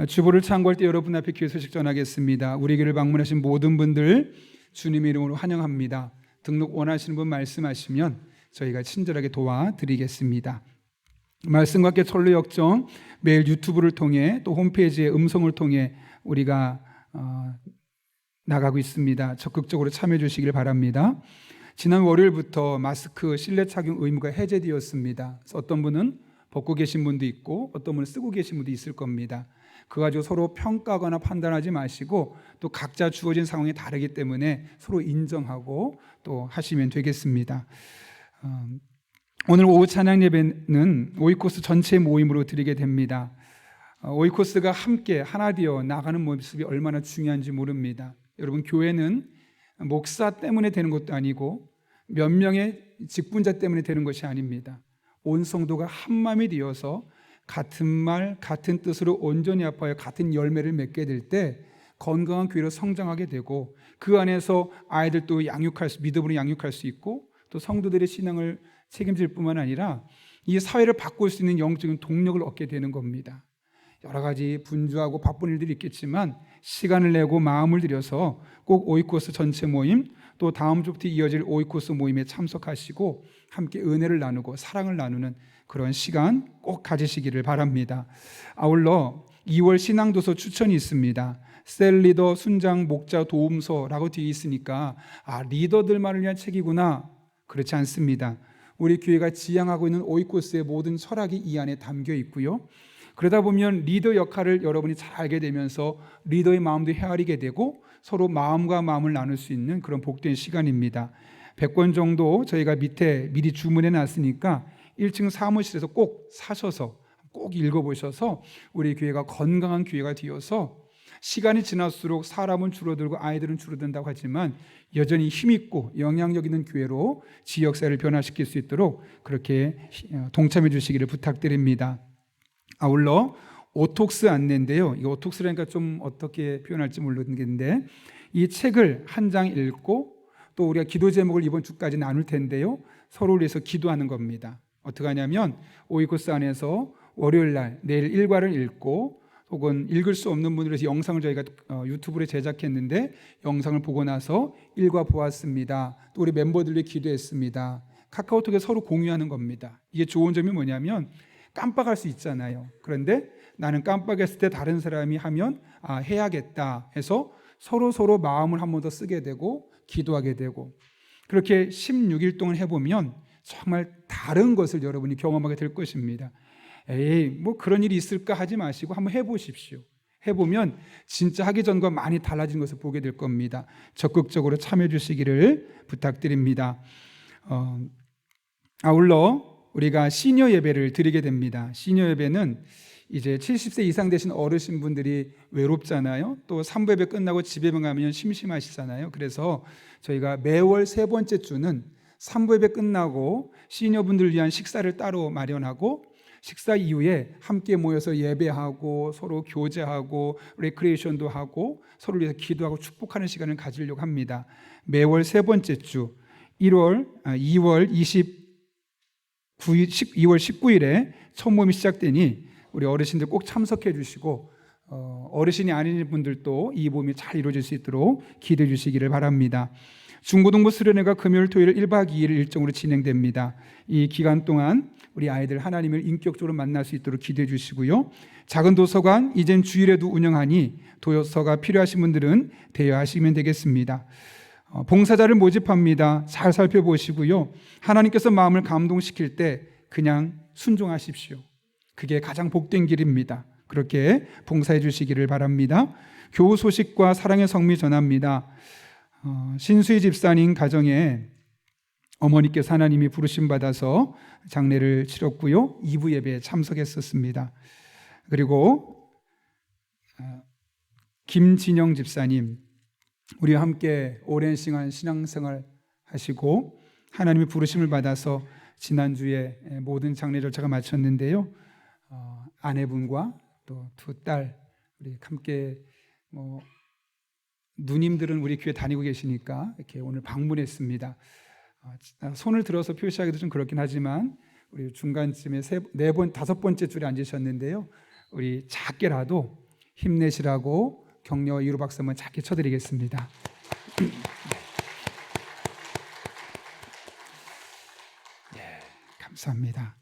주보를 참고할 때 여러분 앞에 교회 소식 전하겠습니다. 우리 교회를 방문하신 모든 분들 주님의 이름으로 환영합니다. 등록 원하시는 분 말씀하시면 저희가 친절하게 도와드리겠습니다. 말씀과 함께 철로 역정 매일 유튜브를 통해 또 홈페이지의 음성을 통해 우리가 나가고 있습니다. 적극적으로 참여해 주시길 바랍니다. 지난 월요일부터 마스크 실내 착용 의무가 해제되었습니다. 그래서 어떤 분은 벗고 계신 분도 있고 어떤 분은 쓰고 계신 분도 있을 겁니다. 그거 가지고 서로 평가하거나 판단하지 마시고 또 각자 주어진 상황이 다르기 때문에 서로 인정하고 또 하시면 되겠습니다. 오늘 오후 찬양 예배는 오이코스 전체 모임으로 드리게 됩니다. 오이코스가 함께 하나 되어 나가는 모습이 얼마나 중요한지 모릅니다. 여러분, 교회는 목사 때문에 되는 것도 아니고 몇 명의 직분자 때문에 되는 것이 아닙니다. 온 성도가 한 마음이 되어서 같은 말, 같은 뜻으로 온전히 합하여 같은 열매를 맺게 될 때 건강한 교회로 성장하게 되고 그 안에서 아이들도 믿음으로 양육할 수 있고 또 성도들의 신앙을 책임질 뿐만 아니라 이 사회를 바꿀 수 있는 영적인 동력을 얻게 되는 겁니다. 여러 가지 분주하고 바쁜 일들이 있겠지만 시간을 내고 마음을 들여서 꼭 오이코스 전체 모임 또 다음 주부터 이어질 오이코스 모임에 참석하시고 함께 은혜를 나누고 사랑을 나누는 그런 시간 꼭 가지시기를 바랍니다. 아울러 2월 신앙도서 추천이 있습니다. 셀 리더 순장 목자 도움서라고 되어 있으니까 리더들만을 위한 책이구나. 그렇지 않습니다. 우리 교회가 지향하고 있는 오이코스의 모든 철학이 이 안에 담겨 있고요. 그러다 보면 리더 역할을 여러분이 잘 알게 되면서 리더의 마음도 헤아리게 되고 서로 마음과 마음을 나눌 수 있는 그런 복된 시간입니다. 100권 정도 저희가 밑에 미리 주문해 놨으니까 1층 사무실에서 꼭 사셔서 꼭 읽어보셔서 우리 교회가 건강한 교회가 되어서 시간이 지날수록 사람은 줄어들고 아이들은 줄어든다고 하지만 여전히 힘있고 영향력 있는 교회로 지역사회를 변화시킬 수 있도록 그렇게 동참해 주시기를 부탁드립니다. 아울러 오톡스 안내인데요. 이 오톡스라니까 좀 어떻게 표현할지 모르겠는데 이 책을 한 장 읽고 또 우리가 기도 제목을 이번 주까지 나눌 텐데요. 서로를 위해서 기도하는 겁니다. 어떻게 하냐면 오이코스 안에서 월요일 날 내일 일과를 읽고 혹은 읽을 수 없는 분들을 위해서 영상을 저희가 유튜브에 제작했는데 영상을 보고 나서 일과 보았습니다. 또 우리 멤버들이 기도했습니다. 카카오톡에 서로 공유하는 겁니다. 이게 좋은 점이 뭐냐면 깜빡할 수 있잖아요. 그런데 나는 깜빡했을 때 다른 사람이 하면 해야겠다 해서 서로 마음을 한 번 더 쓰게 되고 기도하게 되고 그렇게 16일 동안 해보면 정말 다른 것을 여러분이 경험하게 될 것입니다. 뭐 그런 일이 있을까 하지 마시고 한번 해보십시오. 해보면 진짜 하기 전과 많이 달라진 것을 보게 될 겁니다. 적극적으로 참여해 주시기를 부탁드립니다. 아울러 우리가 시니어 예배를 드리게 됩니다. 시니어 예배는 이제 70세 이상 되신 어르신분들이 외롭잖아요. 또 3부 예배 끝나고 집에 가면 심심하시잖아요. 그래서 저희가 매월 세 번째 주는 3부 예배 끝나고 시니어분들을 위한 식사를 따로 마련하고 식사 이후에 함께 모여서 예배하고 서로 교제하고 레크리에이션도 하고 서로를 위해서 기도하고 축복하는 시간을 가지려고 합니다. 매월 세 번째 주 2월 19일에 첫 모임이 시작되니 우리 어르신들 꼭 참석해 주시고 어르신이 아닌 분들도 이 모임이 잘 이루어질 수 있도록 기도해 주시기를 바랍니다. 중고등부 수련회가 금요일 토요일 1박 2일 일정으로 진행됩니다. 이 기간 동안 우리 아이들 하나님을 인격적으로 만날 수 있도록 기도해 주시고요. 작은 도서관 이젠 주일에도 운영하니 도서가 필요하신 분들은 대여하시면 되겠습니다. 봉사자를 모집합니다. 잘 살펴보시고요. 하나님께서 마음을 감동시킬 때 그냥 순종하십시오. 그게 가장 복된 길입니다. 그렇게 봉사해 주시기를 바랍니다. 교우 소식과 사랑의 성미 전합니다. 신수희 집사님 가정에 어머니께서 하나님이 부르심 받아서 장례를 치렀고요. 2부 예배에 참석했었습니다. 그리고 김진영 집사님 우리와 함께 오랜 시간 신앙생활 하시고 하나님의 부르심을 받아서 지난주에 모든 장례 절차가 마쳤는데요. 아내분과 또 두 딸 우리 함께 누님들은 우리 교회 다니고 계시니까 이렇게 오늘 방문했습니다. 손을 들어서 표시하기도 좀 그렇긴 하지만 우리 중간쯤에 다섯 번째 줄에 앉으셨는데요. 우리 작게라도 힘내시라고 격려와 위로 박수 한번 작게 쳐드리겠습니다. 네, 감사합니다.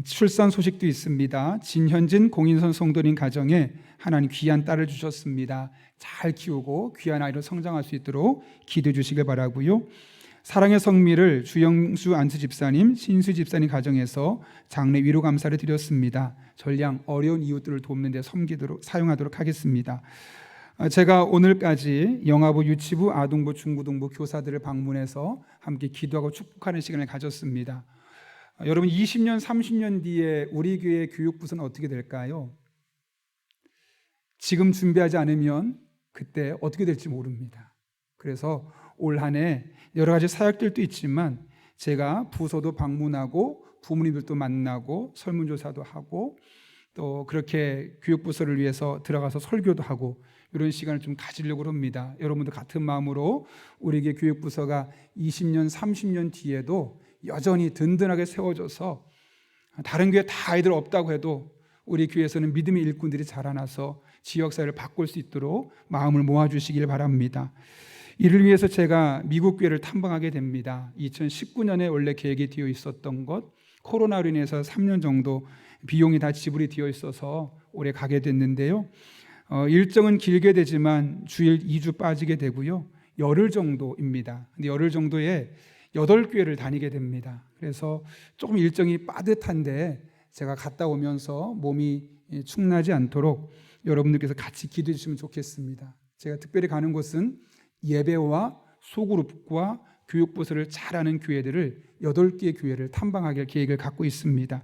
출산 소식도 있습니다. 진현진 공인선 성도님 가정에 하나님 귀한 딸을 주셨습니다. 잘 키우고 귀한 아이로 성장할 수 있도록 기도해 주시길 바라고요. 사랑의 성미를 주영수 안수 집사님, 신수 집사님 가정에서 장례 위로 감사를 드렸습니다. 전량 어려운 이웃들을 돕는 데 섬기도록 사용하도록 하겠습니다. 제가 오늘까지 영아부, 유치부, 아동부, 중고등부 교사들을 방문해서 함께 기도하고 축복하는 시간을 가졌습니다. 여러분 20년, 30년 뒤에 우리 교회 교육부서는 어떻게 될까요? 지금 준비하지 않으면 그때 어떻게 될지 모릅니다. 그래서 올 한 해 여러 가지 사역들도 있지만 제가 부서도 방문하고 부모님들도 만나고 설문조사도 하고 또 그렇게 교육부서를 위해서 들어가서 설교도 하고 이런 시간을 좀 가지려고 합니다. 여러분도 같은 마음으로 우리에게 교육부서가 20년, 30년 뒤에도 여전히 든든하게 세워져서 다른 교회 다 아이들 없다고 해도 우리 교회에서는 믿음의 일꾼들이 자라나서 지역사회를 바꿀 수 있도록 마음을 모아주시길 바랍니다. 이를 위해서 제가 미국 교회를 탐방하게 됩니다. 2019년에 원래 계획이 되어 있었던 것, 코로나로 인해서 3년 정도 비용이 다 지불이 되어 있어서 올해 가게 됐는데요. 일정은 길게 되지만 주일 2주 빠지게 되고요. 열흘 정도입니다. 근데 열흘 정도에 8교회를 다니게 됩니다. 그래서 조금 일정이 빠듯한데 제가 갔다 오면서 몸이 축나지 않도록 여러분들께서 같이 기도해 주시면 좋겠습니다. 제가 특별히 가는 곳은 예배와 소그룹과 교육부서를 잘하는 교회들을 8개의 교회를 탐방하길 계획을 갖고 있습니다.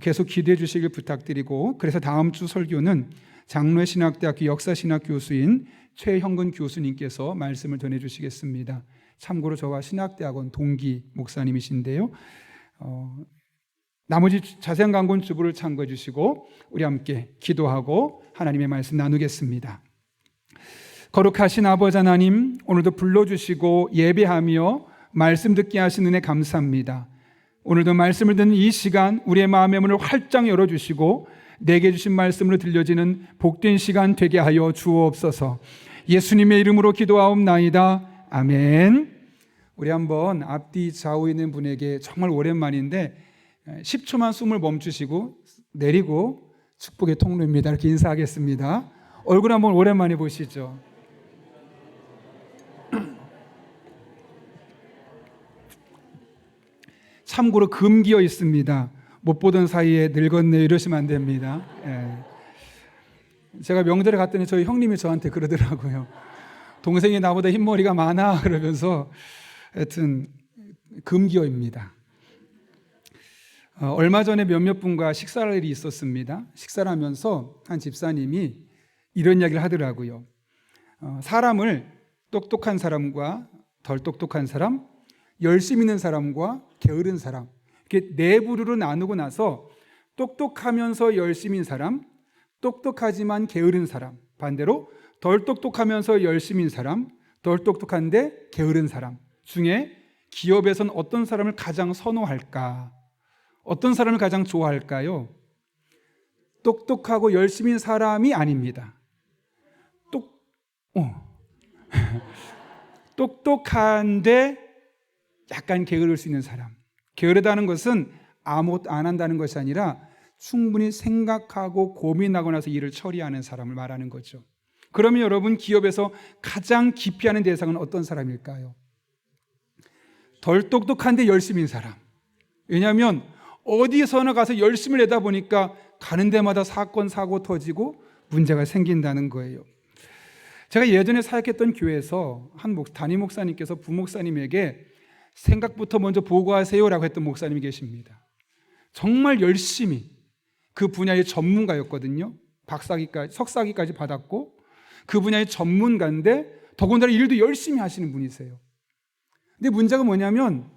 계속 기도해 주시길 부탁드리고, 그래서 다음 주 설교는 장로의 신학대학교 역사신학 교수인 최형근 교수님께서 말씀을 전해주시겠습니다. 참고로 저와 신학대학원 동기 목사님이신데요. 나머지 자세한 광고는 주보를 참고해 주시고 우리 함께 기도하고 하나님의 말씀 나누겠습니다. 거룩하신 아버지 하나님, 오늘도 불러주시고 예배하며 말씀 듣게 하신 은혜 감사합니다. 오늘도 말씀을 듣는 이 시간 우리의 마음의 문을 활짝 열어주시고 내게 주신 말씀으로 들려지는 복된 시간 되게 하여 주옵소서. 예수님의 이름으로 기도하옵나이다. 아멘. 우리 한번 앞뒤 좌우에 있는 분에게 정말 오랜만인데 10초만 숨을 멈추시고 내리고 축복의 통로입니다 이렇게 인사하겠습니다. 얼굴 한번 오랜만에 보시죠. 참고로 금기어 있습니다. 못 보던 사이에 늙었네 이러시면 안 됩니다. 제가 명절에 갔더니 저희 형님이 저한테 그러더라고요. 동생이 나보다 흰머리가 많아 그러면서 하여튼 금기어입니다. 얼마 전에 몇몇 분과 식사할 일이 있었습니다. 식사를 하면서 한 집사님이 이런 이야기를 하더라고요. 사람을 똑똑한 사람과 덜 똑똑한 사람, 열심 있는 사람과 게으른 사람 이렇게 네 부류로 나누고 나서 똑똑하면서 열심인 사람, 똑똑하지만 게으른 사람, 반대로 덜 똑똑하면서 열심인 사람, 덜 똑똑한데 게으른 사람 중에 기업에서는 어떤 사람을 가장 선호할까? 어떤 사람을 가장 좋아할까요? 똑똑하고 열심인 사람이 아닙니다. 똑똑한데 약간 게으를 수 있는 사람. 게으르다는 것은 아무것도 안 한다는 것이 아니라 충분히 생각하고 고민하고 나서 일을 처리하는 사람을 말하는 거죠. 그러면 여러분 기업에서 가장 기피하는 대상은 어떤 사람일까요? 덜 똑똑한데 열심인 사람. 왜냐하면 어디서나 가서 열심을 내다 보니까 가는 데마다 사건 사고 터지고 문제가 생긴다는 거예요. 제가 예전에 사역했던 교회에서 한 담임 목사님께서 부목사님에게 생각부터 먼저 보고하세요라고 했던 목사님이 계십니다. 정말 열심히 그 분야의 전문가였거든요. 박사기까지, 석사기까지 받았고 그 분야의 전문가인데 더군다나 일도 열심히 하시는 분이세요. 근데 문제가 뭐냐면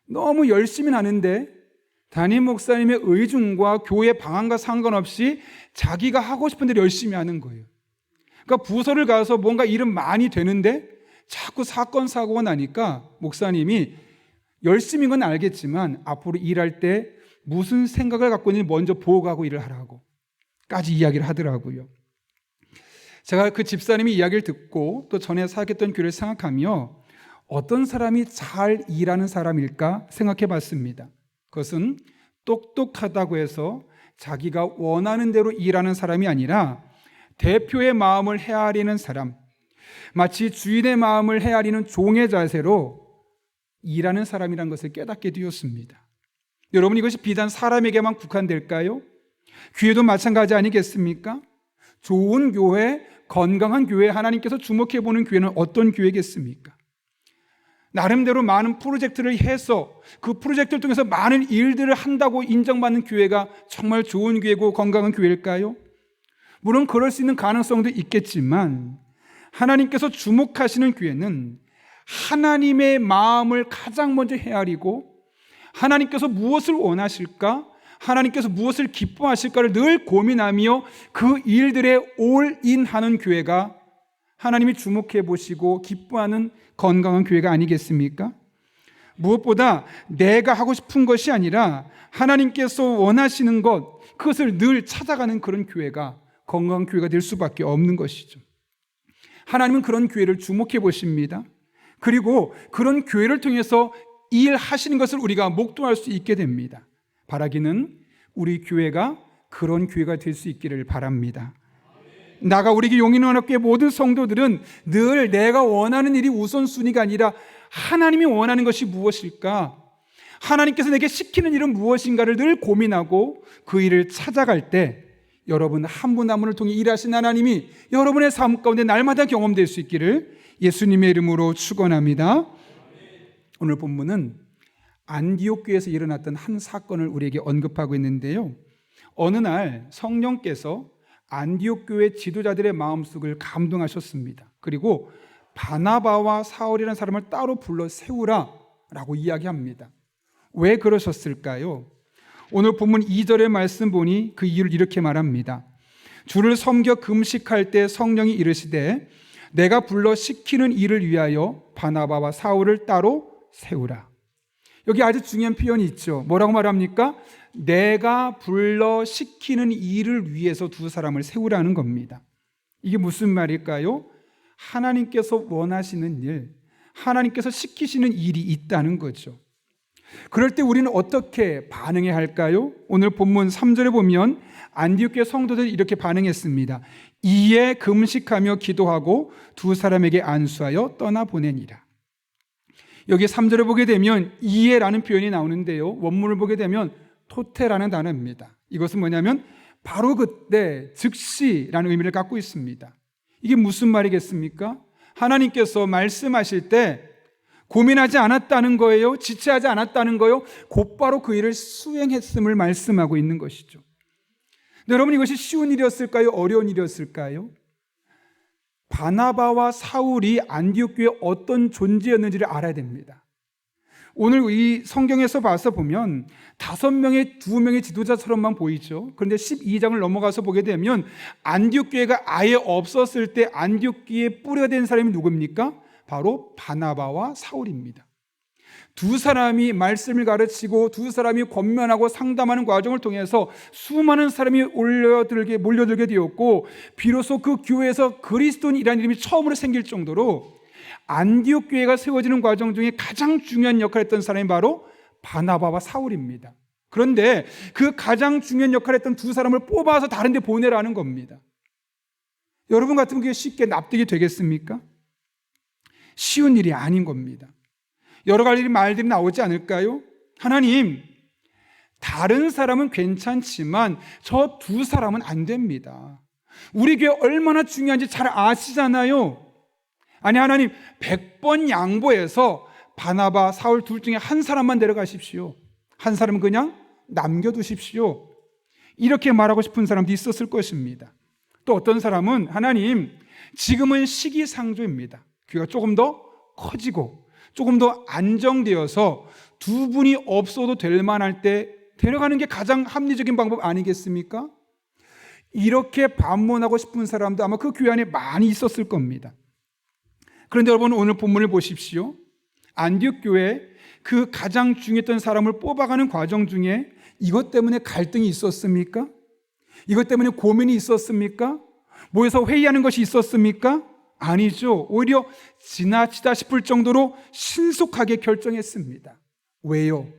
너무 열심히 하는데 담임 목사님의 의중과 교회 방안과 상관없이 자기가 하고 싶은 대로 열심히 하는 거예요. 그러니까 부서를 가서 뭔가 일은 많이 되는데 자꾸 사건 사고가 나니까 목사님이 열심인 건 알겠지만 앞으로 일할 때 무슨 생각을 갖고 있는지 먼저 보고하고 일을 하라고. 이야기를 하더라고요. 제가 그 집사님이 이야기를 듣고 또 전에 사역했던 교회를 생각하며 어떤 사람이 잘 일하는 사람일까 생각해 봤습니다. 그것은 똑똑하다고 해서 자기가 원하는 대로 일하는 사람이 아니라 대표의 마음을 헤아리는 사람, 마치 주인의 마음을 헤아리는 종의 자세로 일하는 사람이라는 것을 깨닫게 되었습니다. 여러분, 이것이 비단 사람에게만 국한될까요? 교회도 마찬가지 아니겠습니까? 좋은 교회, 건강한 교회, 하나님께서 주목해 보는 교회는 어떤 교회겠습니까? 나름대로 많은 프로젝트를 해서 그 프로젝트를 통해서 많은 일들을 한다고 인정받는 교회가 정말 좋은 교회고 건강한 교회일까요? 물론 그럴 수 있는 가능성도 있겠지만 하나님께서 주목하시는 교회는 하나님의 마음을 가장 먼저 헤아리고 하나님께서 무엇을 원하실까? 하나님께서 무엇을 기뻐하실까를 늘 고민하며 그 일들에 올인하는 교회가 하나님이 주목해 보시고 기뻐하는 건강한 교회가 아니겠습니까? 무엇보다 내가 하고 싶은 것이 아니라 하나님께서 원하시는 것, 그것을 늘 찾아가는 그런 교회가 건강한 교회가 될 수밖에 없는 것이죠. 하나님은 그런 교회를 주목해 보십니다. 그리고 그런 교회를 통해서 일하시는 것을 우리가 목도할 수 있게 됩니다. 바라기는 우리 교회가 그런 교회가 될 수 있기를 바랍니다. 나가 우리 용인원학교의 모든 성도들은 늘 내가 원하는 일이 우선순위가 아니라 하나님이 원하는 것이 무엇일까? 하나님께서 내게 시키는 일은 무엇인가를 늘 고민하고 그 일을 찾아갈 때 여러분 한 분 한 분을 통해 일하신 하나님이 여러분의 삶 가운데 날마다 경험될 수 있기를 예수님의 이름으로 축원합니다. 오늘 본문은 안디옥 교회에서 일어났던 한 사건을 우리에게 언급하고 있는데요. 어느 날 성령께서 안디옥 교회 지도자들의 마음속을 감동하셨습니다. 그리고 바나바와 사울이라는 사람을 따로 불러 세우라 라고 이야기합니다. 왜 그러셨을까요? 오늘 본문 2절의 말씀 보니 그 이유를 이렇게 말합니다. 주를 섬겨 금식할 때 성령이 이르시되 내가 불러 시키는 일을 위하여 바나바와 사울을 따로 세우라. 여기 아주 중요한 표현이 있죠. 뭐라고 말합니까? 내가 불러 시키는 일을 위해서 두 사람을 세우라는 겁니다. 이게 무슨 말일까요? 하나님께서 원하시는 일, 하나님께서 시키시는 일이 있다는 거죠. 그럴 때 우리는 어떻게 반응해야 할까요? 오늘 본문 3절에 보면 안디옥 교회 성도들이 이렇게 반응했습니다. 이에 금식하며 기도하고 두 사람에게 안수하여 떠나보내니라. 여기 3절을 보게 되면 이에라는 표현이 나오는데요, 원문을 보게 되면 토테라는 단어입니다. 이것은 뭐냐면 바로 그때, 즉시라는 의미를 갖고 있습니다. 이게 무슨 말이겠습니까? 하나님께서 말씀하실 때 고민하지 않았다는 거예요? 지체하지 않았다는 거예요? 곧바로 그 일을 수행했음을 말씀하고 있는 것이죠. 근데 여러분, 이것이 쉬운 일이었을까요? 어려운 일이었을까요? 바나바와 사울이 안디옥 교회에 어떤 존재였는지를 알아야 됩니다. 오늘 이 성경에서 봐서 보면 5명의 2명의 지도자처럼만 보이죠. 그런데 12장을 넘어가서 보게 되면 안디옥 교회가 아예 없었을 때 안디옥 교회에 뿌리가 된 사람이 누굽니까? 바로 바나바와 사울입니다. 두 사람이 말씀을 가르치고 두 사람이 권면하고 상담하는 과정을 통해서 수많은 사람이 몰려들게 되었고, 비로소 그 교회에서 그리스도인이라는 이름이 처음으로 생길 정도로 안디옥 교회가 세워지는 과정 중에 가장 중요한 역할을 했던 사람이 바로 바나바와 사울입니다. 그런데 그 가장 중요한 역할을 했던 두 사람을 뽑아서 다른 데 보내라는 겁니다. 여러분 같으면 그게 쉽게 납득이 되겠습니까? 쉬운 일이 아닌 겁니다. 여러 가지 말들이 나오지 않을까요? 하나님, 다른 사람은 괜찮지만 저 두 사람은 안 됩니다. 우리 교회 얼마나 중요한지 잘 아시잖아요. 아니, 하나님 100번 양보해서 바나바, 사울 둘 중에 한 사람만 데려가십시오. 한 사람은 그냥 남겨두십시오. 이렇게 말하고 싶은 사람도 있었을 것입니다. 또 어떤 사람은 하나님, 지금은 시기상조입니다. 교회가 조금 더 커지고 조금 더 안정되어서 두 분이 없어도 될 만할 때 데려가는 게 가장 합리적인 방법 아니겠습니까? 이렇게 반문하고 싶은 사람도 아마 그 교회 안에 많이 있었을 겁니다. 그런데 여러분, 오늘 본문을 보십시오. 안디옥 교회 그 가장 중요했던 사람을 뽑아가는 과정 중에 이것 때문에 갈등이 있었습니까? 이것 때문에 고민이 있었습니까? 모여서 회의하는 것이 있었습니까? 아니죠. 오히려 지나치다 싶을 정도로 신속하게 결정했습니다. 왜요?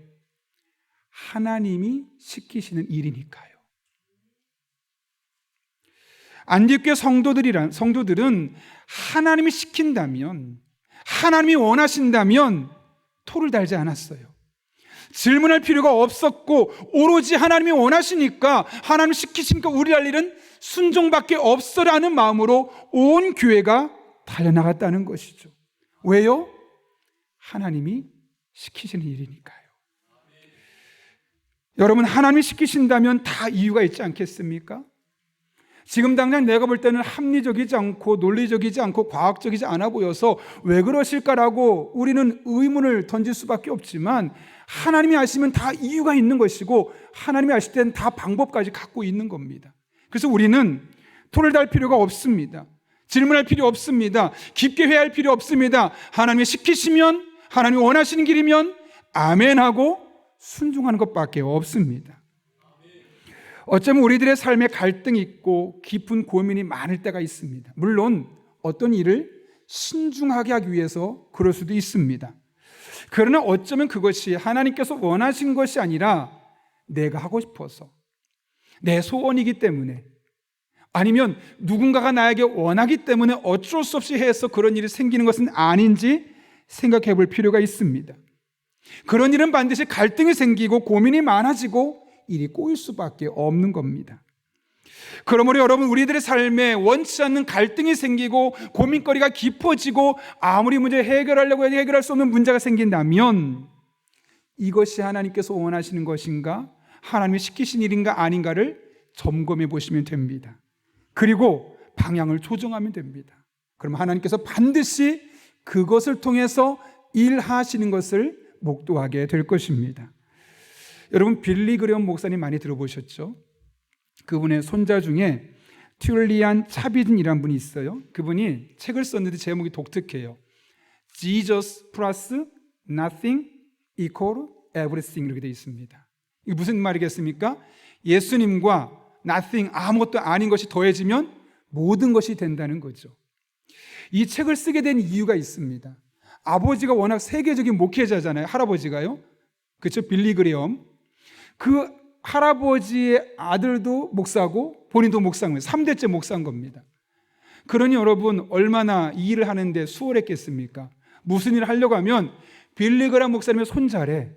하나님이 시키시는 일이니까요. 안디옥교회 성도들은 하나님이 시킨다면, 하나님이 원하신다면 토를 달지 않았어요. 질문할 필요가 없었고, 오로지 하나님이 원하시니까, 하나님 시키시니까 우리 할 일은 순종밖에 없어라는 마음으로 온 교회가 달려나갔다는 것이죠. 왜요? 하나님이 시키시는 일이니까요. 여러분, 하나님이 시키신다면 다 이유가 있지 않겠습니까? 지금 당장 내가 볼 때는 합리적이지 않고 논리적이지 않고 과학적이지 않아 보여서 왜 그러실까라고 우리는 의문을 던질 수밖에 없지만, 하나님이 아시면 다 이유가 있는 것이고, 하나님이 아실 때는 다 방법까지 갖고 있는 겁니다. 그래서 우리는 토를 달 필요가 없습니다. 질문할 필요 없습니다. 깊게 회의할 필요 없습니다. 하나님이 시키시면, 하나님이 원하시는 길이면 아멘하고 순종하는 것밖에 없습니다. 어쩌면 우리들의 삶에 갈등이 있고 깊은 고민이 많을 때가 있습니다. 물론 어떤 일을 신중하게 하기 위해서 그럴 수도 있습니다. 그러나 어쩌면 그것이 하나님께서 원하신 것이 아니라 내가 하고 싶어서, 내 소원이기 때문에, 아니면 누군가가 나에게 원하기 때문에 어쩔 수 없이 해서 그런 일이 생기는 것은 아닌지 생각해 볼 필요가 있습니다. 그런 일은 반드시 갈등이 생기고 고민이 많아지고 일이 꼬일 수밖에 없는 겁니다. 그러므로 여러분, 우리들의 삶에 원치 않는 갈등이 생기고 고민거리가 깊어지고 아무리 문제 해결하려고 해도 해결할 수 없는 문제가 생긴다면, 이것이 하나님께서 원하시는 것인가, 하나님이 시키신 일인가 아닌가를 점검해 보시면 됩니다. 그리고 방향을 조정하면 됩니다. 그럼 하나님께서 반드시 그것을 통해서 일하시는 것을 목도하게 될 것입니다. 여러분, 빌리 그레엄 목사님 많이 들어보셨죠? 그분의 손자 중에 튤리안 차비든이라는 분이 있어요. 그분이 책을 썼는데 제목이 독특해요. Jesus plus nothing equal everything, 이렇게 되어 있습니다. 이게 무슨 말이겠습니까? 예수님과 nothing, 아무것도 아닌 것이 더해지면 모든 것이 된다는 거죠. 이 책을 쓰게 된 이유가 있습니다. 아버지가 워낙 세계적인 목회자잖아요. 할아버지가요. 그렇죠? 빌리 그레엄. 그 할아버지의 아들도 목사고 본인도 목사인 거예요. 3대째 목사인 겁니다. 그러니 여러분, 얼마나 이 일을 하는데 수월했겠습니까? 무슨 일을 하려고 하면 빌리 그레엄 목사님의 손자래.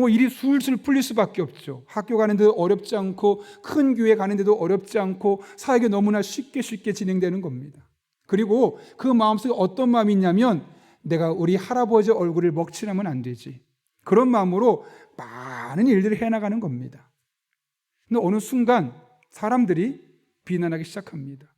일이 술술 풀릴 수밖에 없죠. 학교 가는데도 어렵지 않고, 큰 교회 가는데도 어렵지 않고, 사역이 너무나 쉽게 진행되는 겁니다. 그리고 그 마음속에 어떤 마음이 있냐면, 내가 우리 할아버지 얼굴을 먹칠하면 안 되지, 그런 마음으로 많은 일들을 해나가는 겁니다. 근데 어느 순간 사람들이 비난하기 시작합니다.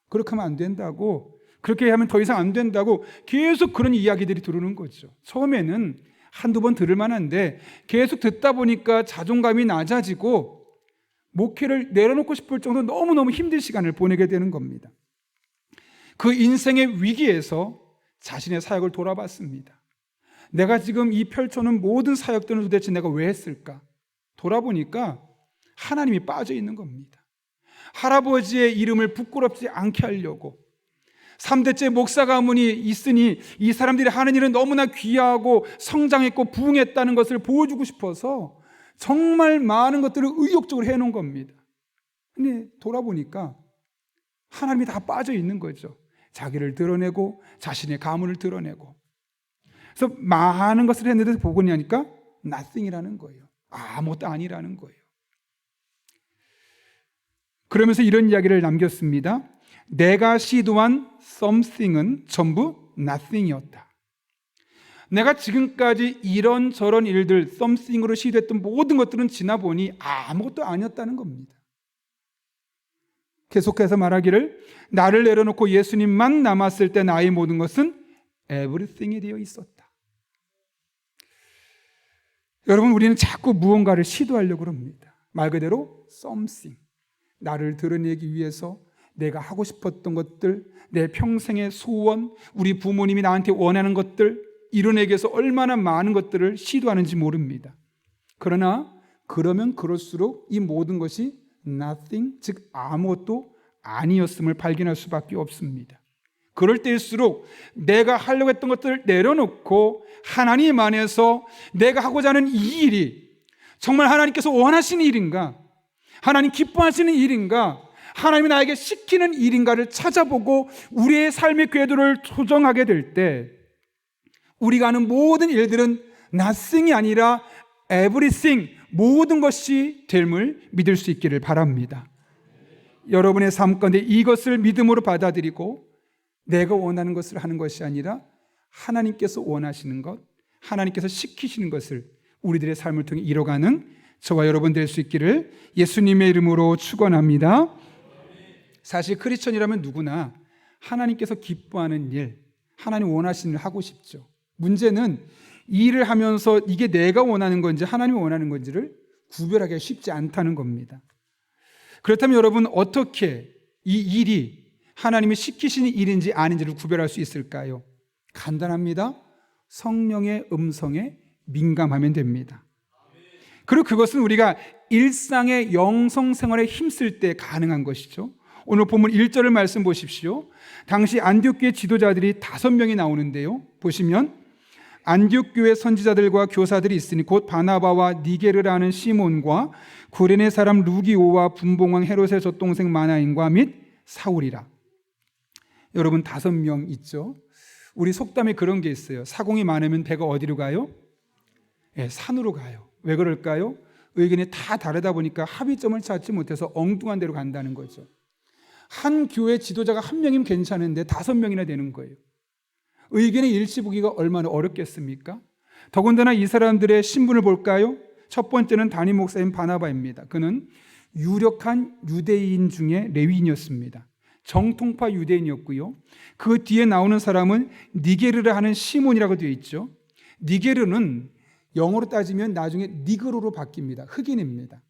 그렇게 하면 안 된다고, 그렇게 하면 더 이상 안 된다고 계속 그런 이야기들이 들어오는 거죠. 처음에는 한두 번 들을 만한데 계속 듣다 보니까 자존감이 낮아지고 목회를 내려놓고 싶을 정도로 너무너무 힘든 시간을 보내게 되는 겁니다. 그 인생의 위기에서 자신의 사역을 돌아봤습니다. 내가 지금 이 펼쳐놓은 모든 사역들은 도대체 내가 왜 했을까? 돌아보니까 하나님이 빠져 있는 겁니다. 할아버지의 이름을 부끄럽지 않게 하려고, 3대째 목사 가문이 있으니 이 사람들이 하는 일은 너무나 귀하고 성장했고 부흥했다는 것을 보여주고 싶어서 정말 많은 것들을 의욕적으로 해놓은 겁니다. 근데 돌아보니까 하나님이 다 빠져 있는 거죠. 자기를 드러내고 자신의 가문을 드러내고, 그래서 많은 것을 했는데 보고 나니까 nothing이라는 거예요. 아무것도 아니라는 거예요. 그러면서 이런 이야기를 남겼습니다. 내가 시도한 something은 전부 nothing이었다. 내가 지금까지 이런저런 일들, something으로 시도했던 모든 것들은 지나보니 아무것도 아니었다는 겁니다. 계속해서 말하기를, 나를 내려놓고 예수님만 남았을 때 나의 모든 것은 everything이 되어 있었다. 여러분, 우리는 자꾸 무언가를 시도하려고 합니다. 말 그대로 something, 나를 드러내기 위해서 내가 하고 싶었던 것들, 내 평생의 소원, 우리 부모님이 나한테 원하는 것들, 이뤄내기 위해서 얼마나 많은 것들을 시도하는지 모릅니다. 그러나 그러면 그럴수록 이 모든 것이 nothing, 즉 아무것도 아니었음을 발견할 수밖에 없습니다. 그럴 때일수록 내가 하려고 했던 것들을 내려놓고 하나님 안에서 내가 하고자 하는 이 일이 정말 하나님께서 원하시는 일인가, 하나님 기뻐하시는 일인가, 하나님이 나에게 시키는 일인가를 찾아보고 우리의 삶의 궤도를 조정하게 될 때 우리가 하는 모든 일들은 nothing이 아니라 everything, 모든 것이 됨을 믿을 수 있기를 바랍니다. 여러분의 삶 가운데 이것을 믿음으로 받아들이고 내가 원하는 것을 하는 것이 아니라 하나님께서 원하시는 것, 하나님께서 시키시는 것을 우리들의 삶을 통해 이뤄가는 저와 여러분 될 수 있기를 예수님의 이름으로 축원합니다. 사실 크리스천이라면 누구나 하나님께서 기뻐하는 일, 하나님 원하시는 일을 하고 싶죠. 문제는 이 일을 하면서 이게 내가 원하는 건지 하나님이 원하는 건지를 구별하기가 쉽지 않다는 겁니다. 그렇다면 여러분, 어떻게 이 일이 하나님이 시키시는 일인지 아닌지를 구별할 수 있을까요? 간단합니다. 성령의 음성에 민감하면 됩니다. 그리고 그것은 우리가 일상의 영성 생활에 힘쓸 때 가능한 것이죠. 오늘 본문 1절을 말씀 보십시오. 당시 안디옥 교회 지도자들이 5명이 나오는데요, 보시면 안디옥 교회 선지자들과 교사들이 있으니 곧 바나바와 니게르라는 시몬과 구레네 사람 루기오와 분봉왕 헤롯의 젖동생 마나인과 및 사울이라. 여러분, 5명 있죠. 우리 속담에 그런 게 있어요. 사공이 많으면 배가 어디로 가요? 산으로 가요. 왜 그럴까요? 의견이 다 다르다 보니까 합의점을 찾지 못해서 엉뚱한 데로 간다는 거죠. 한 교회 지도자가 1명이면 괜찮은데 5명이나 되는 거예요. 의견의 일치 보기가 얼마나 어렵겠습니까? 더군다나 이 사람들의 신분을 볼까요? 첫 번째는 담임 목사인 바나바입니다. 그는 유력한 유대인 중에 레위인이었습니다. 정통파 유대인이었고요. 그 뒤에 나오는 사람은 니게르라 하는 시몬이라고 되어 있죠. 니게르는 영어로 따지면 나중에 니그로로 바뀝니다. 흑인입니다.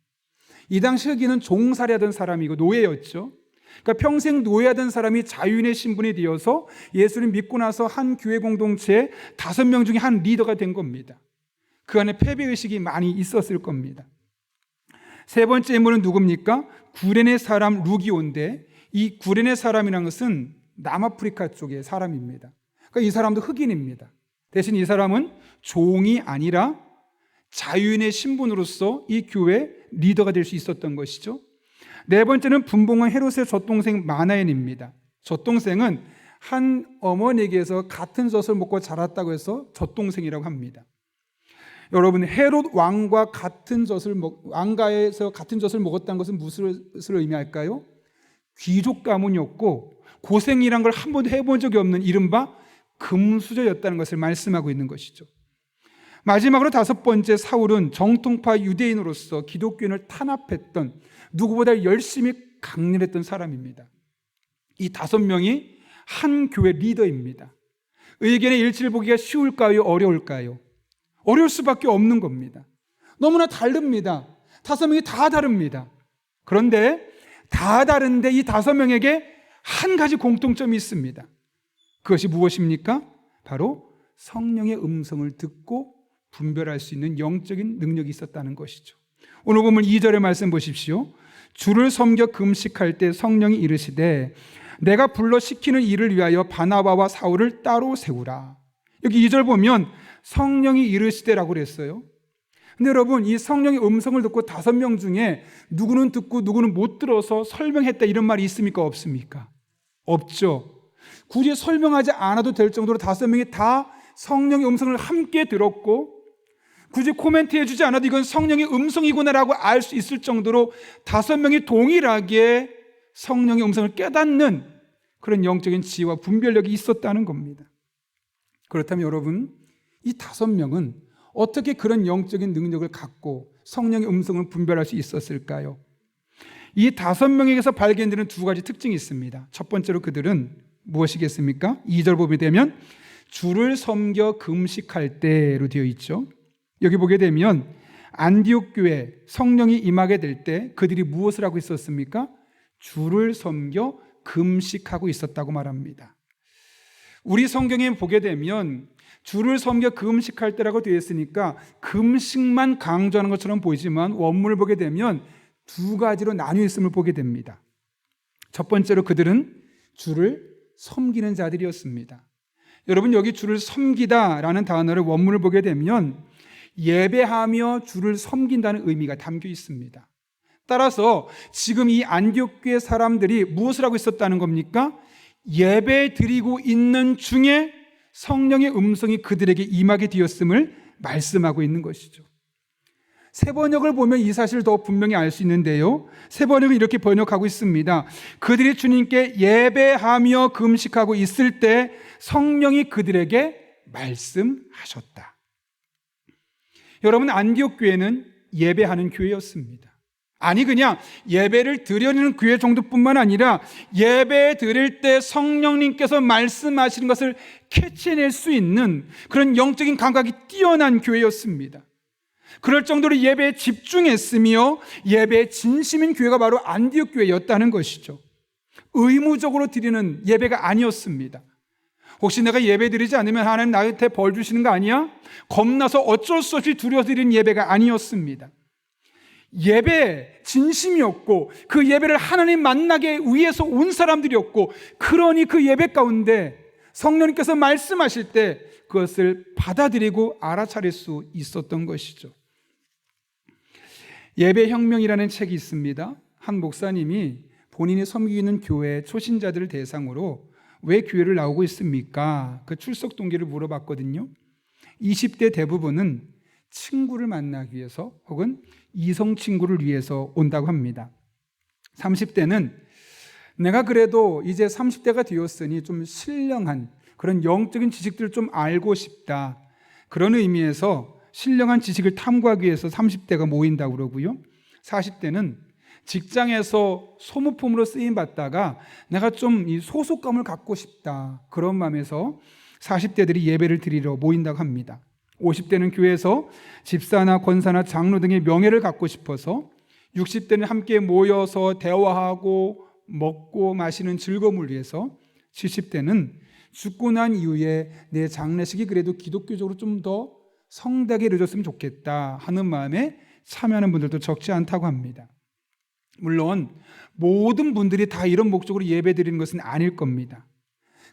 이 당시 흑인은 종살이하던 사람이고 노예였죠. 그러니까 평생 노예하던 사람이 자유인의 신분이 되어서 예수를 믿고 나서 한 교회 공동체의 5명 중에 한 리더가 된 겁니다. 그 안에 패배의식이 많이 있었을 겁니다. 세 번째 인물은 누굽니까? 구레네 사람 루기오인데, 이 구레네 사람이라는 것은 남아프리카 쪽의 사람입니다. 그러니까 이 사람도 흑인입니다. 대신 이 사람은 종이 아니라 자유인의 신분으로서 이 교회 리더가 될 수 있었던 것이죠. 네 번째는 분봉왕 헤롯의 젖동생 마나엔입니다. 젖동생은 한 어머니에게서 같은 젖을 먹고 자랐다고 해서 젖동생이라고 합니다. 여러분, 헤롯 왕과 왕가에서 같은 젖을 먹었다는 것은 무엇을 의미할까요? 귀족 가문이었고 고생이란 걸 한 번도 해본 적이 없는 이른바 금수저였다는 것을 말씀하고 있는 것이죠. 마지막으로 5번째 사울은 정통파 유대인으로서 기독교인을 탄압했던, 누구보다 열심히 강렬했던 사람입니다. 이 5명이 한 교회 리더입니다. 의견의 일치를 보기가 쉬울까요? 어려울까요? 어려울 수밖에 없는 겁니다. 너무나 다릅니다. 5명이 다 다릅니다. 그런데 다 다른데 이 5명에게 한 가지 공통점이 있습니다. 그것이 무엇입니까? 바로 성령의 음성을 듣고 분별할 수 있는 영적인 능력이 있었다는 것이죠. 오늘 보면 2절의 말씀 보십시오. 주를 섬겨 금식할 때 성령이 이르시되 내가 불러 시키는 일을 위하여 바나바와 사울을 따로 세우라. 여기 2절 보면 성령이 이르시되라고 그랬어요. 근데 여러분, 이 성령의 음성을 듣고 5명 중에 누구는 듣고 누구는 못 들어서 설명했다, 이런 말이 있습니까? 없습니까? 없죠. 굳이 설명하지 않아도 될 정도로 5명이 다 성령의 음성을 함께 들었고, 굳이 코멘트 해주지 않아도 이건 성령의 음성이구나라고 알 수 있을 정도로 5명이 동일하게 성령의 음성을 깨닫는 그런 영적인 지혜와 분별력이 있었다는 겁니다. 그렇다면 여러분, 이 5명은 어떻게 그런 영적인 능력을 갖고 성령의 음성을 분별할 수 있었을까요? 이 5명에게서 발견되는 2가지 특징이 있습니다. 첫 번째로 그들은 무엇이겠습니까? 2절 보게 되면 주를 섬겨 금식할 때로 되어 있죠. 여기 보게 되면 안디옥 교회 성령이 임하게 될 때 그들이 무엇을 하고 있었습니까? 주를 섬겨 금식하고 있었다고 말합니다. 우리 성경에 보게 되면 주를 섬겨 금식할 때라고 되어 있으니까 금식만 강조하는 것처럼 보이지만 원문을 보게 되면 두 가지로 나뉘어 있음을 보게 됩니다. 첫 번째로 그들은 주를 섬기는 자들이었습니다. 여러분, 여기 주를 섬기다라는 단어를 원문을 보게 되면 예배하며 주를 섬긴다는 의미가 담겨 있습니다. 따라서 지금 이 안디옥 교회 사람들이 무엇을 하고 있었다는 겁니까? 예배 드리고 있는 중에 성령의 음성이 그들에게 임하게 되었음을 말씀하고 있는 것이죠. 새 번역을 보면 이 사실을 더 분명히 알 수 있는데요, 새 번역은 이렇게 번역하고 있습니다. 그들이 주님께 예배하며 금식하고 있을 때 성령이 그들에게 말씀하셨다. 여러분, 안디옥 교회는 예배하는 교회였습니다. 아니, 그냥 예배를 드리는 교회 정도뿐만 아니라 예배 드릴 때 성령님께서 말씀하시는 것을 캐치해낼 수 있는 그런 영적인 감각이 뛰어난 교회였습니다. 그럴 정도로 예배에 집중했으며 예배에 진심인 교회가 바로 안디옥 교회였다는 것이죠. 의무적으로 드리는 예배가 아니었습니다. 혹시 내가 예배 드리지 않으면 하나님 나한테 벌 주시는 거 아니야? 겁나서 어쩔 수 없이 두려워 드리는 예배가 아니었습니다. 예배에 진심이었고 그 예배를 하나님 만나게 위해서 온 사람들이었고, 그러니 그 예배 가운데 성령님께서 말씀하실 때 그것을 받아들이고 알아차릴 수 있었던 것이죠. 예배혁명이라는 책이 있습니다. 한 목사님이 본인이 섬기고 있는 교회 초신자들을 대상으로 왜 교회를 나오고 있습니까? 그 출석 동기를 물어봤거든요. 20대 대부분은 친구를 만나기 위해서 혹은 이성 친구를 위해서 온다고 합니다. 30대는 내가 그래도 이제 30대가 되었으니 좀 신령한 그런 영적인 지식들을 좀 알고 싶다, 그런 의미에서 신령한 지식을 탐구하기 위해서 30대가 모인다고 그러고요, 40대는 직장에서 소모품으로 쓰임받다가 내가 좀 이 소속감을 갖고 싶다, 그런 마음에서 40대들이 예배를 드리러 모인다고 합니다. 50대는 교회에서 집사나 권사나 장로 등의 명예를 갖고 싶어서, 60대는 함께 모여서 대화하고 먹고 마시는 즐거움을 위해서, 70대는 죽고 난 이후에 내 장례식이 그래도 기독교적으로 좀 더 성대하게 이루어졌으면 좋겠다 하는 마음에 참여하는 분들도 적지 않다고 합니다. 물론 모든 분들이 다 이런 목적으로 예배드리는 것은 아닐 겁니다.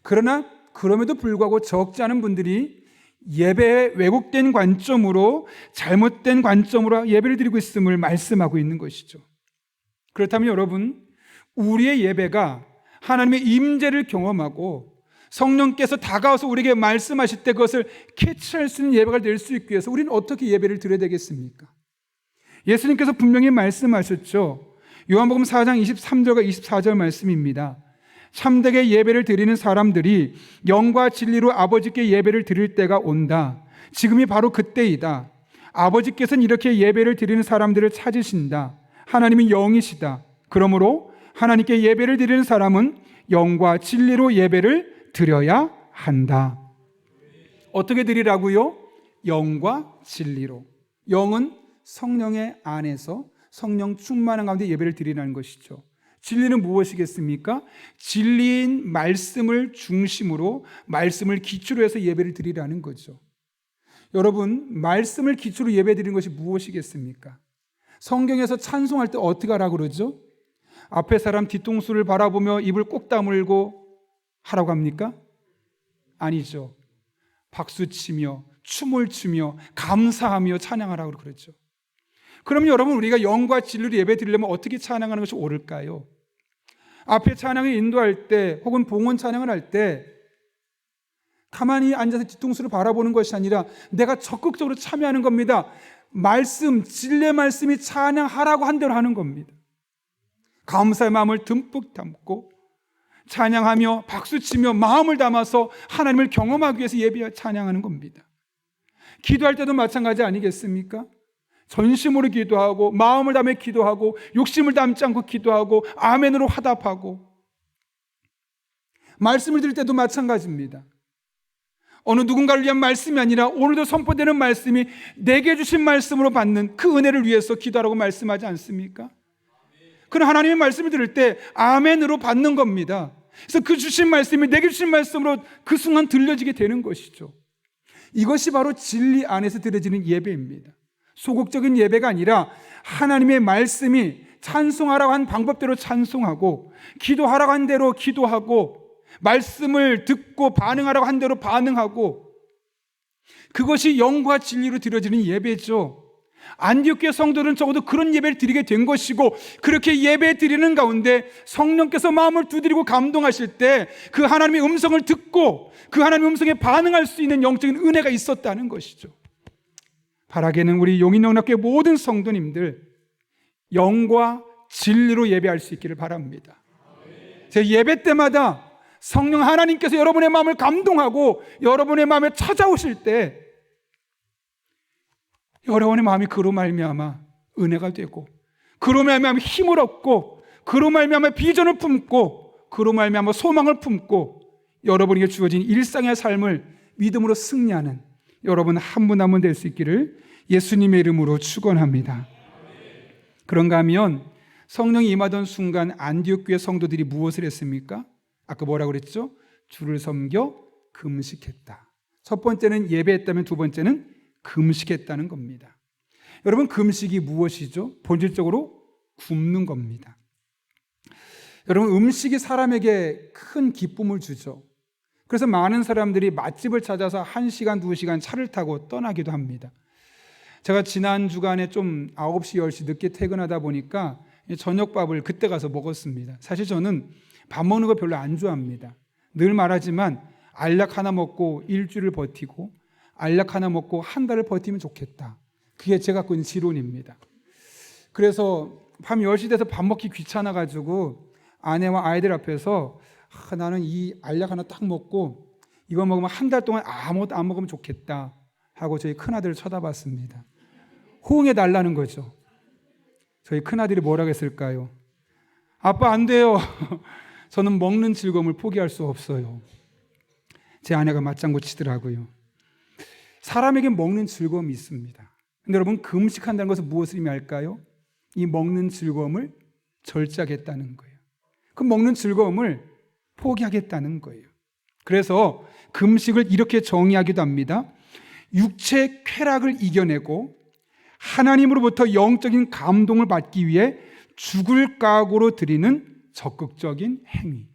그러나 그럼에도 불구하고 적지 않은 분들이 예배의 왜곡된 관점으로, 잘못된 관점으로 예배를 드리고 있음을 말씀하고 있는 것이죠. 그렇다면 여러분, 우리의 예배가 하나님의 임재를 경험하고 성령께서 다가와서 우리에게 말씀하실 때 그것을 캐치할 수 있는 예배가 될 수 있기 위해서 우리는 어떻게 예배를 드려야 되겠습니까? 예수님께서 분명히 말씀하셨죠. 요한복음 4장 23절과 24절 말씀입니다. 참되게 예배를 드리는 사람들이 영과 진리로 아버지께 예배를 드릴 때가 온다. 지금이 바로 그때이다. 아버지께서는 이렇게 예배를 드리는 사람들을 찾으신다. 하나님은 영이시다. 그러므로 하나님께 예배를 드리는 사람은 영과 진리로 예배를 드려야 한다. 어떻게 드리라고요? 영과 진리로. 영은 성령의 안에서 성령 충만한 가운데 예배를 드리라는 것이죠. 진리는 무엇이겠습니까? 진리인 말씀을 중심으로, 말씀을 기초로 해서 예배를 드리라는 거죠. 여러분, 말씀을 기초로 예배 드리는 것이 무엇이겠습니까? 성경에서 찬송할 때 어떻게 하라고 그러죠? 앞에 사람 뒤통수를 바라보며 입을 꼭 다물고 하라고 합니까? 아니죠. 박수치며 춤을 추며 감사하며 찬양하라고 그러죠. 그러면 여러분, 우리가 영과 진리로 예배 드리려면 어떻게 찬양하는 것이 옳을까요? 앞에 찬양을 인도할 때 혹은 봉헌 찬양을 할 때 가만히 앉아서 뒤통수를 바라보는 것이 아니라 내가 적극적으로 참여하는 겁니다. 말씀, 진리의 말씀이 찬양하라고 한 대로 하는 겁니다. 감사의 마음을 듬뿍 담고 찬양하며 박수치며 마음을 담아서 하나님을 경험하기 위해서 예배 찬양하는 겁니다. 기도할 때도 마찬가지 아니겠습니까? 전심으로 기도하고 마음을 담아 기도하고 욕심을 담지 않고 기도하고 아멘으로 화답하고, 말씀을 드릴 때도 마찬가지입니다. 어느 누군가를 위한 말씀이 아니라 오늘도 선포되는 말씀이 내게 주신 말씀으로 받는 그 은혜를 위해서 기도하라고 말씀하지 않습니까? 그럼 하나님의 말씀을 들을 때 아멘으로 받는 겁니다. 그래서 그 주신 말씀이 내게 주신 말씀으로 그 순간 들려지게 되는 것이죠. 이것이 바로 진리 안에서 드려지는 예배입니다. 소극적인 예배가 아니라 하나님의 말씀이 찬송하라고 한 방법대로 찬송하고, 기도하라고 한 대로 기도하고, 말씀을 듣고 반응하라고 한 대로 반응하고, 그것이 영과 진리로 드려지는 예배죠. 안디옥교회 성도들은 적어도 그런 예배를 드리게 된 것이고, 그렇게 예배 드리는 가운데 성령께서 마음을 두드리고 감동하실 때 그 하나님의 음성을 듣고 그 하나님의 음성에 반응할 수 있는 영적인 은혜가 있었다는 것이죠. 바라게는 우리 용인영락교회 모든 성도님들 영과 진리로 예배할 수 있기를 바랍니다. 제 예배 때마다 성령 하나님께서 여러분의 마음을 감동하고 여러분의 마음에 찾아오실 때 여러분의 마음이 그로 말미암아 은혜가 되고, 그로 말미암아 힘을 얻고, 그로 말미암아 비전을 품고, 그로 말미암아 소망을 품고, 여러분에게 주어진 일상의 삶을 믿음으로 승리하는 여러분 한 분 한 분 될 수 있기를 예수님의 이름으로 축원합니다. 그런가 하면 성령이 임하던 순간 안디옥 교회 성도들이 무엇을 했습니까? 아까 뭐라고 그랬죠? 주를 섬겨 금식했다. 첫 번째는 예배했다면 두 번째는 금식했다는 겁니다. 여러분, 금식이 무엇이죠? 본질적으로 굶는 겁니다. 여러분, 음식이 사람에게 큰 기쁨을 주죠. 그래서 많은 사람들이 맛집을 찾아서 1시간, 2시간 차를 타고 떠나기도 합니다. 제가 지난 주간에 좀 9시, 10시 늦게 퇴근하다 보니까 저녁밥을 그때 가서 먹었습니다. 사실 저는 밥 먹는 거 별로 안 좋아합니다. 늘 말하지만 알약 하나 먹고 일주일을 버티고 알약 하나 먹고 한 달을 버티면 좋겠다. 그게 제가 갖고 있는 지론입니다. 그래서 밤 10시 돼서 밥 먹기 귀찮아가지고 아내와 아이들 앞에서 나는 이 알약 하나 딱 먹고 이거 먹으면 한 달 동안 아무것도 안 먹으면 좋겠다 하고 저희 큰아들을 쳐다봤습니다. 호응해 달라는 거죠. 저희 큰아들이 뭐라고 했을까요? 아빠 안 돼요. 저는 먹는 즐거움을 포기할 수 없어요. 제 아내가 맞장구 치더라고요. 사람에게 먹는 즐거움이 있습니다. 근데 여러분, 금식한다는 것은 무엇을 의미할까요? 이 먹는 즐거움을 절제하겠다는 거예요. 그 먹는 즐거움을 포기하겠다는 거예요. 그래서 금식을 이렇게 정의하기도 합니다. 육체 쾌락을 이겨내고 하나님으로부터 영적인 감동을 받기 위해 죽을 각오로 드리는 적극적인 행위.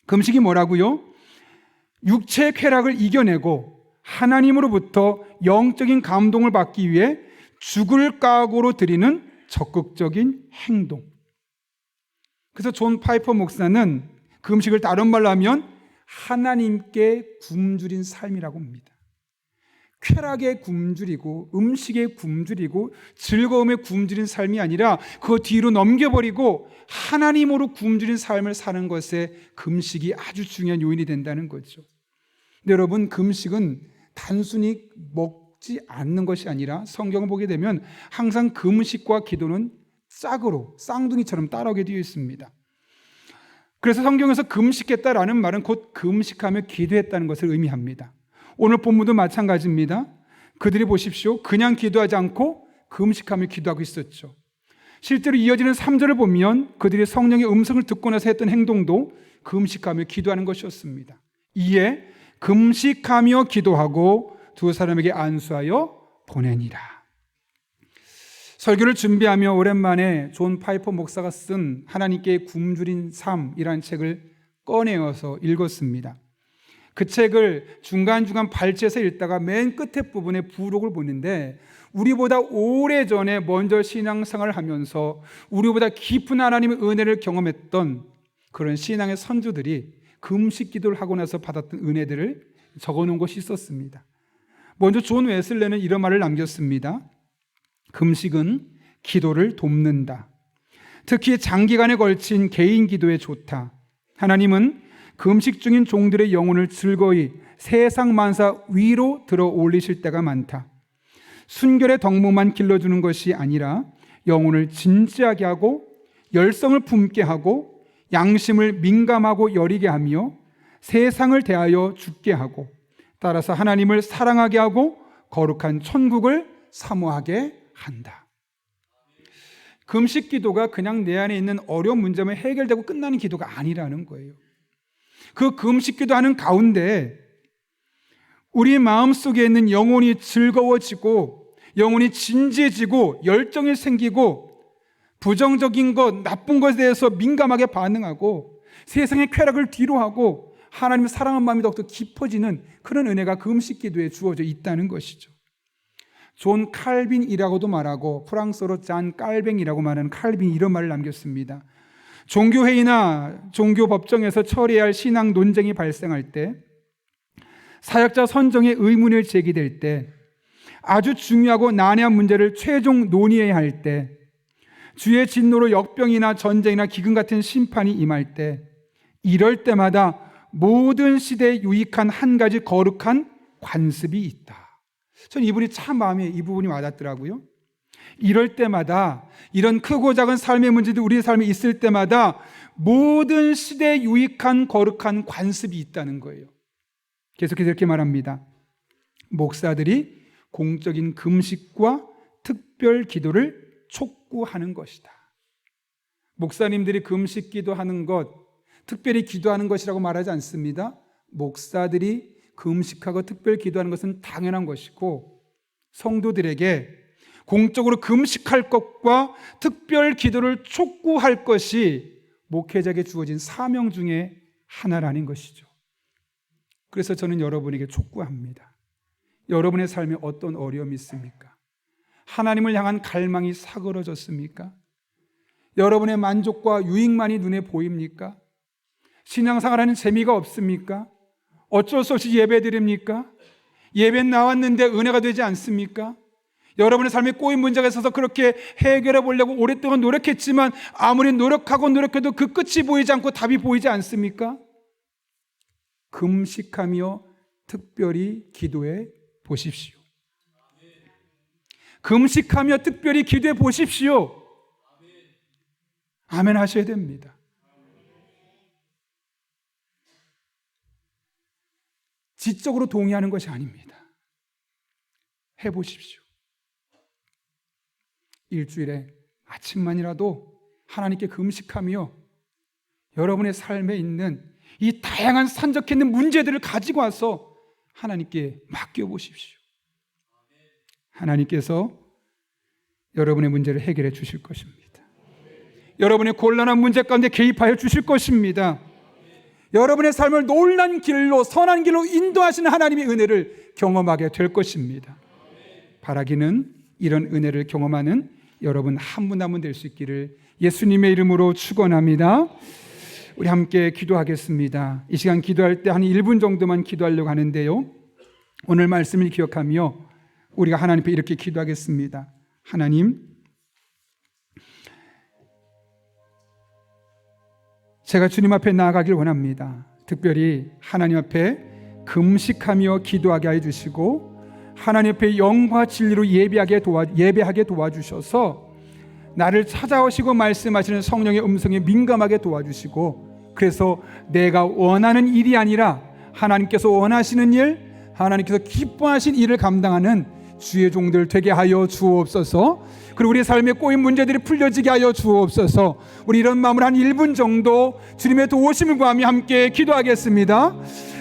금식이 뭐라고요? 육체 쾌락을 이겨내고 하나님으로부터 영적인 감동을 받기 위해 죽을 각오로 드리는 적극적인 행동. 그래서 존 파이퍼 목사는 금식을 다른 말로 하면 하나님께 굶주린 삶이라고 합니다. 쾌락에 굶주리고 음식에 굶주리고 즐거움에 굶주린 삶이 아니라 그 뒤로 넘겨버리고 하나님으로 굶주린 삶을 사는 것에 금식이 아주 중요한 요인이 된다는 거죠. 근데 여러분, 금식은 단순히 먹지 않는 것이 아니라 성경을 보게 되면 항상 금식과 기도는 짝으로 쌍둥이처럼 따라오게 되어 있습니다. 그래서 성경에서 금식했다라는 말은 곧 금식하며 기도했다는 것을 의미합니다. 오늘 본문도 마찬가지입니다. 그들이 보십시오. 그냥 기도하지 않고 금식하며 기도하고 있었죠. 실제로 이어지는 3절을 보면 그들이 성령의 음성을 듣고 나서 했던 행동도 금식하며 기도하는 것이었습니다. 이에 금식하며 기도하고 두 사람에게 안수하여 보내니라. 설교를 준비하며 오랜만에 존 파이퍼 목사가 쓴 하나님께 굶주린 삶이라는 책을 꺼내어서 읽었습니다. 그 책을 중간중간 발췌해서 읽다가 맨 끝에 부분에 부록을 보는데 우리보다 오래전에 먼저 신앙생활을 하면서 우리보다 깊은 하나님의 은혜를 경험했던 그런 신앙의 선조들이 금식 기도를 하고 나서 받았던 은혜들을 적어놓은 것이 있었습니다. 먼저 존 웨슬레는 이런 말을 남겼습니다. 금식은 기도를 돕는다. 특히 장기간에 걸친 개인 기도에 좋다. 하나님은 금식 중인 종들의 영혼을 즐거이 세상 만사 위로 들어 올리실 때가 많다. 순결의 덕목만 길러주는 것이 아니라 영혼을 진지하게 하고 열성을 품게 하고 양심을 민감하고 여리게 하며 세상을 대하여 죽게 하고 따라서 하나님을 사랑하게 하고 거룩한 천국을 사모하게 한다. 금식 기도가 그냥 내 안에 있는 어려운 문제만 해결되고 끝나는 기도가 아니라는 거예요. 그 금식 기도하는 가운데 우리 마음속에 있는 영혼이 즐거워지고 영혼이 진지해지고 열정이 생기고 부정적인 것, 나쁜 것에 대해서 민감하게 반응하고 세상의 쾌락을 뒤로하고 하나님을 사랑하는 마음이 더욱더 깊어지는 그런 은혜가 금식 기도에 주어져 있다는 것이죠. 존 칼빈이라고도 말하고 프랑스어로 잔 깔뱅이라고 말하는 칼빈이 이런 말을 남겼습니다. 종교회의나 종교법정에서 처리해야 할 신앙 논쟁이 발생할 때, 사역자 선정의 의문을 제기될 때, 아주 중요하고 난해한 문제를 최종 논의해야 할 때, 주의 진노로 역병이나 전쟁이나 기근 같은 심판이 임할 때, 이럴 때마다 모든 시대에 유익한 한 가지 거룩한 관습이 있다. 저는 이분이 참 마음에 이 부분이 와닿더라고요. 이럴 때마다, 이런 크고 작은 삶의 문제도 우리의 삶에 있을 때마다 모든 시대에 유익한 거룩한 관습이 있다는 거예요. 계속해서 이렇게 말합니다. 목사들이 공적인 금식과 특별 기도를 촉구하는 것이다. 목사님들이 금식 기도하는 것, 특별히 기도하는 것이라고 말하지 않습니다. 목사들이 금식하고 특별 기도하는 것은 당연한 것이고, 성도들에게 공적으로 금식할 것과 특별 기도를 촉구할 것이 목회자에게 주어진 사명 중에 하나라는 것이죠. 그래서 저는 여러분에게 촉구합니다. 여러분의 삶에 어떤 어려움이 있습니까? 하나님을 향한 갈망이 사그러졌습니까? 여러분의 만족과 유익만이 눈에 보입니까? 신앙생활하는 재미가 없습니까? 어쩔 수 없이 예배 드립니까? 예배 나왔는데 은혜가 되지 않습니까? 여러분의 삶에 꼬인 문제가 있어서 그렇게 해결해 보려고 오랫동안 노력했지만 아무리 노력하고 노력해도 그 끝이 보이지 않고 답이 보이지 않습니까? 금식하며 특별히 기도해 보십시오. 금식하며 특별히 기도해 보십시오. 아멘 하셔야 됩니다. 지적으로 동의하는 것이 아닙니다. 해보십시오. 일주일에 아침만이라도 하나님께 금식하며 여러분의 삶에 있는 이 다양한 산적해 있는 문제들을 가지고 와서 하나님께 맡겨보십시오. 하나님께서 여러분의 문제를 해결해 주실 것입니다. 여러분의 곤란한 문제 가운데 개입하여 주실 것입니다. 여러분의 삶을 놀란 길로, 선한 길로 인도하시는 하나님의 은혜를 경험하게 될 것입니다. 바라기는 이런 은혜를 경험하는 여러분 한 분 한 분 될 수 있기를 예수님의 이름으로 축원합니다. 우리 함께 기도하겠습니다. 이 시간 기도할 때 한 1분 정도만 기도하려고 하는데요, 오늘 말씀을 기억하며 우리가 하나님 앞에 이렇게 기도하겠습니다. 하나님, 제가 주님 앞에 나아가길 원합니다. 특별히 하나님 앞에 금식하며 기도하게 해주시고 하나님 앞에 영과 진리로 예배하게 도와주셔서 나를 찾아오시고 말씀하시는 성령의 음성에 민감하게 도와주시고, 그래서 내가 원하는 일이 아니라 하나님께서 원하시는 일, 하나님께서 기뻐하신 일을 감당하는 주의 종들 되게 하여 주옵소서. 그리고 우리의 삶에 꼬인 문제들이 풀려지게 하여 주옵소서. 우리 이런 마음으로 한 1분 정도 주님의 도우심을 구하며 함께 기도하겠습니다.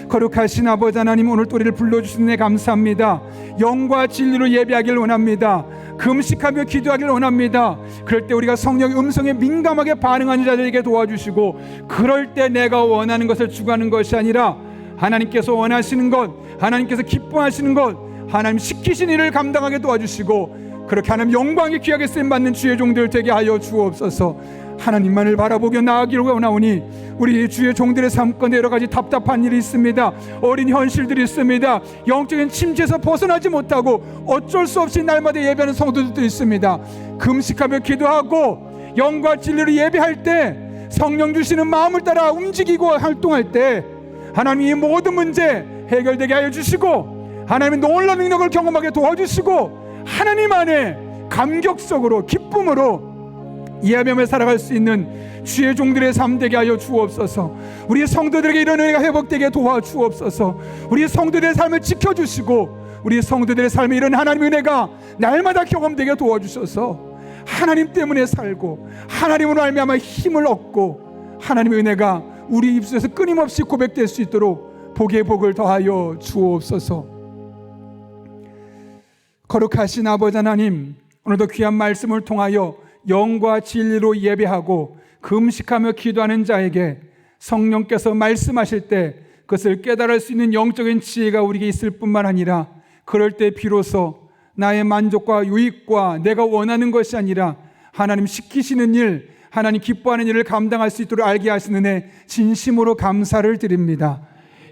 거룩하신 아버지 하나님, 오늘 또 우리를 불러주신 데 감사합니다. 영과 진리로 예배하길 원합니다. 금식하며 기도하길 원합니다. 그럴 때 우리가 성령의 음성에 민감하게 반응하는 자들에게 도와주시고, 그럴 때 내가 원하는 것을 추구하는 것이 아니라 하나님께서 원하시는 것, 하나님께서 기뻐하시는 것, 하나님 시키신 일을 감당하게 도와주시고, 그렇게 하나님 영광에 귀하게 쓰임받는 주의 종들 되게 하여 주옵소서. 하나님만을 바라보며 나아가기를 원하오니 우리 주의 종들의 삶 가운데 여러 가지 답답한 일이 있습니다. 어린 현실들이 있습니다. 영적인 침체에서 벗어나지 못하고 어쩔 수 없이 날마다 예배하는 성도들도 있습니다. 금식하며 기도하고 영과 진리로 예배할 때 성령 주시는 마음을 따라 움직이고 활동할 때 하나님이 모든 문제 해결되게 하여 주시고, 하나님의 놀라운 능력을 경험하게 도와주시고, 하나님 안에 감격적으로 기쁨으로 예배하며 살아갈 수 있는 주의 종들의 삶 되게 하여 주옵소서. 우리 성도들에게 이런 은혜가 회복되게 도와주옵소서. 우리 성도들의 삶을 지켜주시고 우리 성도들의 삶에 이런 하나님의 은혜가 날마다 경험되게 도와주셔서 하나님 때문에 살고 하나님으로 말미암아 힘을 얻고 하나님의 은혜가 우리 입술에서 끊임없이 고백될 수 있도록 복의 복을 더하여 주옵소서. 거룩하신 아버지 하나님, 오늘도 귀한 말씀을 통하여 영과 진리로 예배하고 금식하며 기도하는 자에게 성령께서 말씀하실 때 그것을 깨달을 수 있는 영적인 지혜가 우리에게 있을 뿐만 아니라 그럴 때 비로소 나의 만족과 유익과 내가 원하는 것이 아니라 하나님 시키시는 일, 하나님 기뻐하는 일을 감당할 수 있도록 알게 하시는 애 진심으로 감사를 드립니다.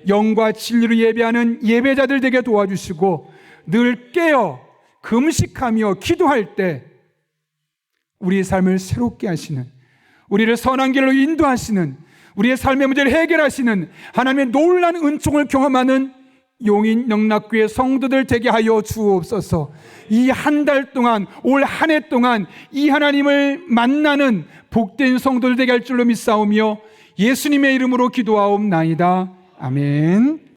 영과 진리로 예배하는 예배자들 되게 도와주시고 늘 깨어 금식하며 기도할 때 우리의 삶을 새롭게 하시는, 우리를 선한 길로 인도하시는, 우리의 삶의 문제를 해결하시는 하나님의 놀라운 은총을 경험하는 용인 영락교회 성도들 되게 하여 주옵소서. 이 한 달 동안, 올 한 해 동안 이 하나님을 만나는 복된 성도들 되게 할 줄로 믿사오며 예수님의 이름으로 기도하옵나이다. 아멘.